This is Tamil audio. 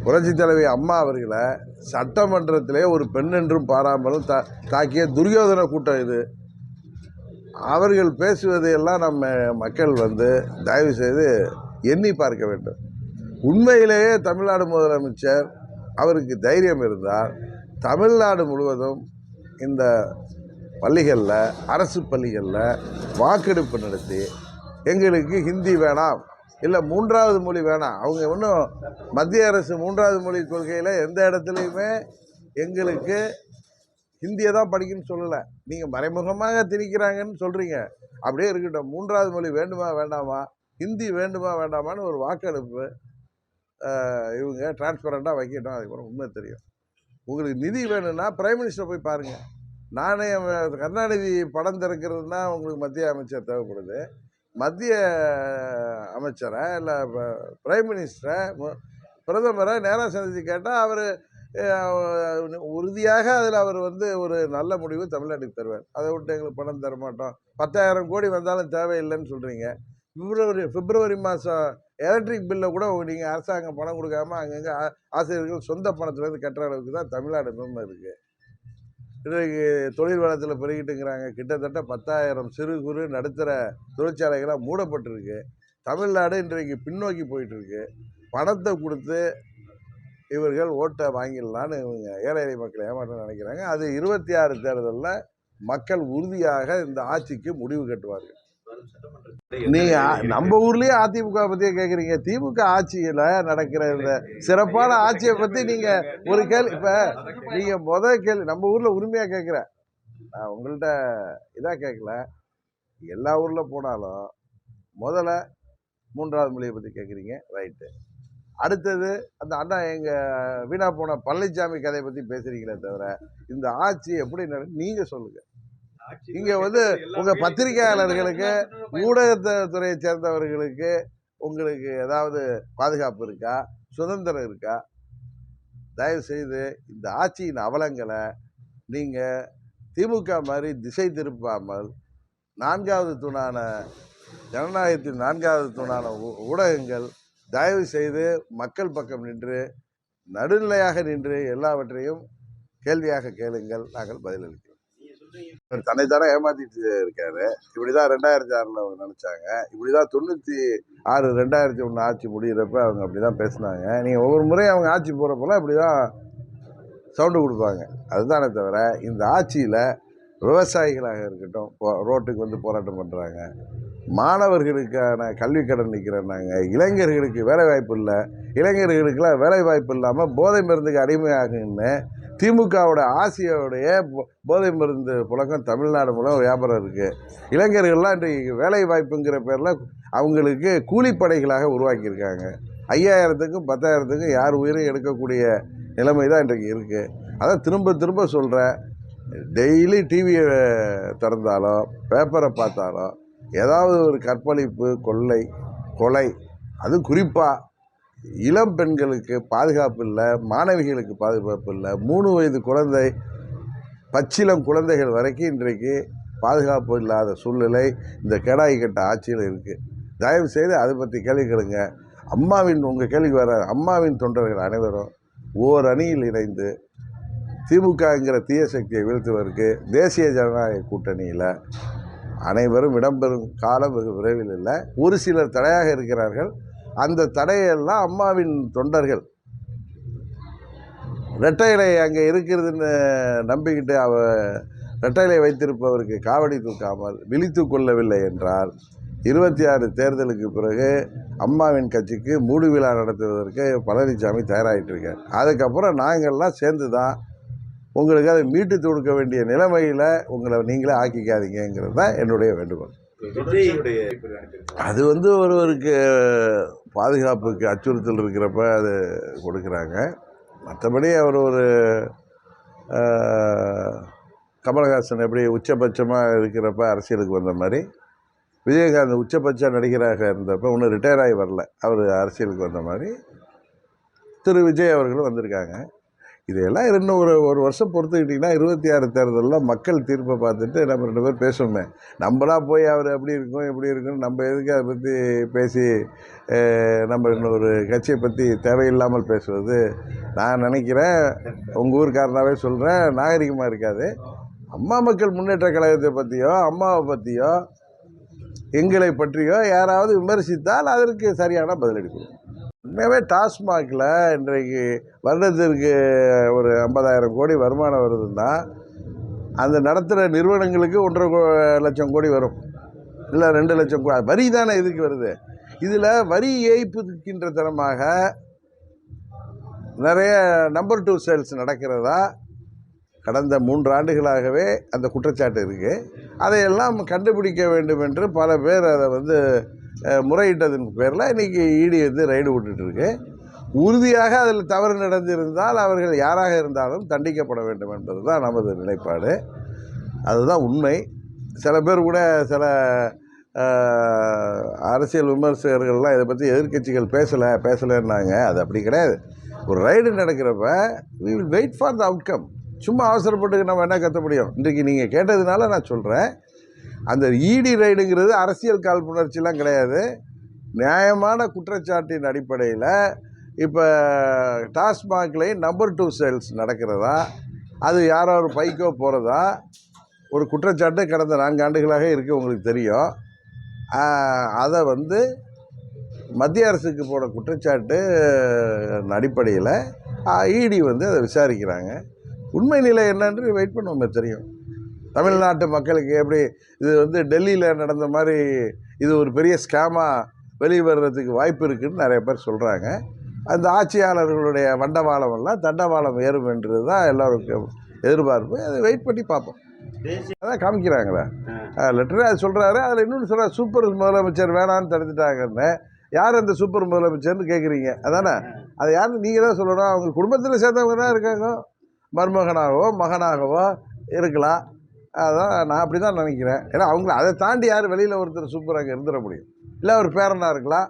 புரட்சித் தலைவி அம்மா அவர்களை சட்டமன்றத்திலே ஒரு பெண் என்றும் பாராமலும் தாக்கிய துரியோதன கூட்டம் இது. அவர்கள் பேசுவதையெல்லாம் நம்ம மக்கள் தயவு செய்து எண்ணி பார்க்க வேண்டும். உண்மையிலேயே தமிழ்நாடு முதலமைச்சர் அவருக்கு தைரியம் இருந்தால் தமிழ்நாடு முழுவதும் இந்த பள்ளிகளில், அரசு பள்ளிகளில் வாக்கெடுப்பு நடத்தி எங்களுக்கு ஹிந்தி வேணாம், இல்லை மூன்றாவது மொழி வேணாம். அவங்க இன்னும் மத்திய அரசு மூன்றாவது மொழி கொள்கையில் எந்த இடத்துலையுமே எங்களுக்கு ஹிந்தியை தான் படிக்கணும்னு சொல்லலை. நீங்கள் மறைமுகமாக திணிக்கிறாங்கன்னு சொல்கிறீங்க. அப்படியே இருக்கட்டும், மூன்றாவது மொழி வேண்டுமா வேண்டாமா, ஹிந்தி வேண்டுமா வேண்டாமான்னு ஒரு வாக்கெடுப்பு இவங்க டிரான்ஸ்பரண்டாக வைக்கட்டும். அதுக்கப்புறம் உண்மை தெரியும். உங்களுக்கு நிதி வேணும்னா பிரைம் மினிஸ்டரை போய் பாருங்கள். நானே கருணாநிதி படம் திறக்கிறதுனா உங்களுக்கு மத்திய அமைச்சர் தேவைப்படுது. மத்திய அமைச்சரை இல்லை பிரைம் மினிஸ்டரை, பிரதமரை நேராக சந்தித்து கேட்டால் அவர் உறுதியாக அதில் அவர் ஒரு நல்ல முடிவு தமிழ்நாட்டுக்கு தருவார். அதை விட்டு எங்களுக்கு பணம் தர மாட்டோம், 10,000 கோடி வந்தாலும் தேவையில்லைன்னு சொல்கிறீங்க. பிப்ரவரி மாதம் எலக்ட்ரிக் பில்லை கூட நீங்கள் அரசாங்கம் பணம் கொடுக்காம அங்கங்கே ஆசிரியர்கள் சொந்த பணத்துலேருந்து கட்டுற அளவுக்கு தான் தமிழ்நாடு நிலைமை இருக்குது. இன்றைக்கு தொழில் வளத்தில் பெருகிட்டுங்கிறாங்க. கிட்டத்தட்ட 10,000 சிறு குறு நடுத்தர தொழிற்சாலைகளாக மூடப்பட்டிருக்கு. தமிழ்நாடு இன்றைக்கு பின்னோக்கி போயிட்டுருக்கு. பணத்தை கொடுத்து இவர்கள் ஓட்டை வாங்கிடலான்னு இவங்க ஏழை எளிய மக்களை ஏமாற்ற நினைக்கிறாங்க. அது 26 தேர்தலில் மக்கள் உறுதியாக இந்த ஆட்சிக்கு முடிவு கட்டுவார்கள். நீங்கள் நம்ம ஊர்லேயே அதிமுக பற்றியே கேட்குறீங்க. திமுக ஆட்சியில் நடக்கிற இந்த சிறப்பான ஆட்சியை பற்றி நீங்கள் ஒரு கேள்வி, இப்போ நீங்கள் முதல் கேள்வி நம்ம ஊரில் உரிமையாக கேட்குறேன். நான் உங்கள்கிட்ட இதாக கேட்கல. எல்லா ஊரில் போனாலும் முதல்ல மூன்றாவது மொழியை பற்றி கேட்குறீங்க, ரைட்டு. அடுத்தது அந்த அண்ணா எங்கள் வீணா போன பழனிசாமி கதையை பற்றி பேசுகிறீங்களே தவிர இந்த ஆட்சி எப்படி நீங்கள் சொல்லுங்கள். இங்கே உங்கள் பத்திரிகையாளர்களுக்கு, ஊடகத்துறையை சேர்ந்தவர்களுக்கு உங்களுக்கு ஏதாவது பாதுகாப்பு இருக்கா, சுதந்திரம் இருக்கா? தயவு செய்து இந்த ஆட்சியின் அவலங்களை நீங்கள் திமுக மாதிரி திசை திருப்பாமல், நான்காவது தூணான ஜனநாயகத்தின் நான்காவது தூணான ஊடகங்கள் தயவு செய்து மக்கள் பக்கம் நின்று, நடுநிலையாக நின்று எல்லாவற்றையும் கேள்வியாக கேளுங்கள், நாங்கள் பதிலளிக்கிறோம். தன்னைத்தானே ஏமாத்திட்டு இருக்காரு. இப்படிதான் 2006 அவங்க நினைச்சாங்க. இப்படிதான் 96 2001 ஆட்சி முடிகிறப்ப அவங்க அப்படிதான் பேசினாங்க. நீங்கள் ஒவ்வொரு முறையும் அவங்க ஆட்சி போகிறப்பெல்லாம் இப்படிதான் சவுண்டு கொடுப்பாங்க. அதுதானே தவிர இந்த ஆட்சியில் விவசாயிகளாக இருக்கட்டும் ரோட்டுக்கு போராட்டம் பண்ணுறாங்க, மாணவர்களுக்கான கல்வி கடன் நிற்கிறேன்னாங்க, இளைஞர்களுக்கு வேலைவாய்ப்பு இல்லை, இளைஞர்களுக்கெல்லாம் வேலைவாய்ப்பு இல்லாமல் போதை மருந்துக்கு அடிமையாகுன்னு திமுகவோட ஆசியோடைய போதை மருந்து புழக்கம் தமிழ்நாடு மூலம் வியாபாரம் இருக்குது. இளைஞர்கள்லாம் இன்றைக்கு வேலை வாய்ப்புங்கிற பேரில் அவங்களுக்கு கூலிப்படைகளாக உருவாக்கியிருக்காங்க. 5000க்கும் 10,000க்கும் யார் உயிரும் எடுக்கக்கூடிய நிலைமை தான் இன்றைக்கு இருக்குது. அதான் திரும்ப திரும்ப சொல்கிறேன். டெய்லி டிவியை திறந்தாலோ பேப்பரை பார்த்தாலோ ஏதாவது ஒரு கற்பழிப்பு, கொலை, அது குறிப்பாக இளம் பெண்களுக்கு பாதுகாப்பு இல்லை, மாணவிகளுக்கு பாதுகாப்பு இல்லை. 3 வயது குழந்தை, பச்சிளம் குழந்தைகள் வரைக்கும் இன்றைக்கு பாதுகாப்பு இல்லாத சூழ்நிலை இந்த கேடாய் கட்ட ஆட்சியில் இருக்குது. தயவு செய்து அதை பற்றி கேள்வி கேளுங்க. உங்கள் கேள்விக்கு வர அம்மாவின் தொண்டர்கள் அனைவரும் ஓர் அணியில் இணைந்து திமுகங்கிற தீய சக்தியை வீழ்த்துவதற்கு தேசிய ஜனநாயக கூட்டணியில் அனைவரும் இடம்பெறும் காலம் வெகு விரைவில் இல்லை. ஒரு சிலர் தடையாக இருக்கிறார்கள். அந்த தடையெல்லாம் அம்மாவின் தொண்டர்கள் ரெட்டையிலை அங்கே இருக்கிறதுன்னு நம்பிக்கிட்டு ரெட்டையிலை வைத்திருப்பவருக்கு காவடி தூக்காமல் விழித்து கொள்ளவில்லை என்றால் 26 தேர்தலுக்கு பிறகு அம்மாவின் கட்சிக்கு மூடு விழா நடத்துவதற்கு பழனிசாமி தயாராகிட்டு இருக்கார். அதுக்கப்புறம் நாங்கள்லாம் சேர்ந்து தான் உங்களுக்கு அதை மீட்டு கொடுக்க வேண்டிய நிலைமையில் உங்களை நீங்களே ஆக்கிக்காதீங்கிறது தான் என்னுடைய வேண்டுகோள். அது ஒருவருக்கு பாதுகாப்புக்கு அச்சுறுத்தல் இருக்கிறப்ப அது கொடுக்குறாங்க. மற்றபடி அவர் ஒரு கமலஹாசன் எப்படி உச்சபட்சமாக இருக்கிறப்ப அரசியலுக்கு வந்த மாதிரி, விஜயகாந்த் உச்சபட்ச நடிகராக இருந்தப்போ இன்னும் ரிட்டையர் ஆகி வரல, அவர் அரசியலுக்கு வந்த மாதிரி திரு விஜய் அவர்களும் வந்திருக்காங்க. இதையெல்லாம் இன்னும் ஒரு வருஷம் பொறுத்துக்கிட்டிங்கன்னா 26 தேர்தலில் மக்கள் தீர்ப்பை பார்த்துட்டு நம்ம 2 பேர் பேசுவோமே. நம்மளா போய் அவர் அப்படி இருக்கும் இப்படி இருக்குன்னு நம்ம எதுக்கு அதை பற்றி பேசி நம்ம இன்னொரு கட்சியை பற்றி தேவையில்லாமல் பேசுவது நான் நினைக்கிறேன், உங்கள் ஊருக்காரனாவே சொல்கிறேன், நாகரிகமாக இருக்காது. அம்மா மக்கள் முன்னேற்ற கழகத்தை பற்றியோ அம்மாவை பற்றியோ எங்களை பற்றியோ யாராவது விமர்சித்தால் அதற்கு சரியான பதிலடி கொடுக்கும். உண்மையாகவே டாஸ்மாகில் இன்றைக்கு வருடத்திற்கு ஒரு 50,000 கோடி வருமானம் வருதுன்னா அந்த நடத்துகிற நிறுவனங்களுக்கு 1.5 லட்சம் கோடி வரும், இல்லை 2 லட்சம் கோடி. வரி தானே இதுக்கு வருது. இதில் வரி ஏய்ப்புக்கின்ற தரமாக நிறைய நம்பர் 2 சேல்ஸ் நடக்கிறதா கடந்த 3 ஆண்டுகளாகவே அந்த குற்றச்சாட்டு இருக்குது. அதையெல்லாம் கண்டுபிடிக்க வேண்டும் என்று பல பேர் அதை முறையிட்டதன் பேரில் இன்றைக்கி இடி ரைடு விட்டுட்டுருக்கு. உறுதியாக அதில் தவறு நடந்திருந்தால் அவர்கள் யாராக இருந்தாலும் தண்டிக்கப்பட வேண்டும் என்பது தான் நமது நிலைப்பாடு. அதுதான் உண்மை. சில பேர் கூட சில அரசியல் விமர்சகர்கள்லாம் இதை பற்றி எதிர்க்கட்சிகள் பேசலைன்னாங்க. அது அப்படி கிடையாது. ஒரு ரைடு நடக்கிறப்ப we will wait for the outcome. சும்மா அவசரப்பட்டு நம்ம என்ன கற்ற முடியும்? இன்றைக்கு நீங்கள் கேட்டதுனால நான் சொல்கிறேன், அந்த இடி ரைடுங்கிறது அரசியல் காழ்ப்புணர்ச்சிலாம் கிடையாது. நியாயமான குற்றச்சாட்டின் அடிப்படையில் இப்போ டாஸ்மாக்லேயும் நம்பர் 2 சேல்ஸ் நடக்கிறதா, அது யாரோ ஒரு பைக்கோ போகிறதா ஒரு குற்றச்சாட்டு கடந்த 4 ஆண்டுகளாக இருக்குது, உங்களுக்கு தெரியும். அதை மத்திய அரசுக்கு போன குற்றச்சாட்டு அடிப்படையில் இடி அதை விசாரிக்கிறாங்க. உண்மை நிலை என்னன்னு வெயிட் பண்ணுவோமே தெரியும். தமிழ்நாட்டு மக்களுக்கு எப்படி இது டெல்லியில் நடந்த மாதிரி இது ஒரு பெரிய ஸ்கேமாக வெளிவர்றதுக்கு வாய்ப்பு இருக்குதுன்னு நிறைய பேர் சொல்கிறாங்க. அந்த ஆட்சியாளர்களுடைய வண்டவாளமெல்லாம் தண்டவாளம் ஏறும் என்றது தான் எல்லோருக்கும் எதிர்பார்ப்பு. அதை வெயிட் பண்ணி பார்ப்போம். அதான் காமிக்கிறாங்களே லெட்டரு, அது சொல்கிறாரு. அதில் இன்னொன்று சொல்கிறார், சூப்பர் முதலமைச்சர் வேணான்னு தடுத்துட்டாங்கன்னு. யார் அந்த சூப்பர் முதலமைச்சர்னு கேட்குறீங்க, அதானே? அதை யாருன்னு நீங்கள் தான் சொல்லணும். அவங்க குடும்பத்தில் சேர்ந்தவங்க தான் இருக்காங்க, மருமகனாகவோ மகனாகவோ இருக்கலாம். அதான் நான் அப்படி தான் நினைக்கிறேன். ஏன்னா அவங்கள அதை தாண்டி யார் வெளியில் ஒருத்தர் சூப்பராக இருந்துட முடியும்? இல்லை ஒரு பேரனாக இருக்கலாம்,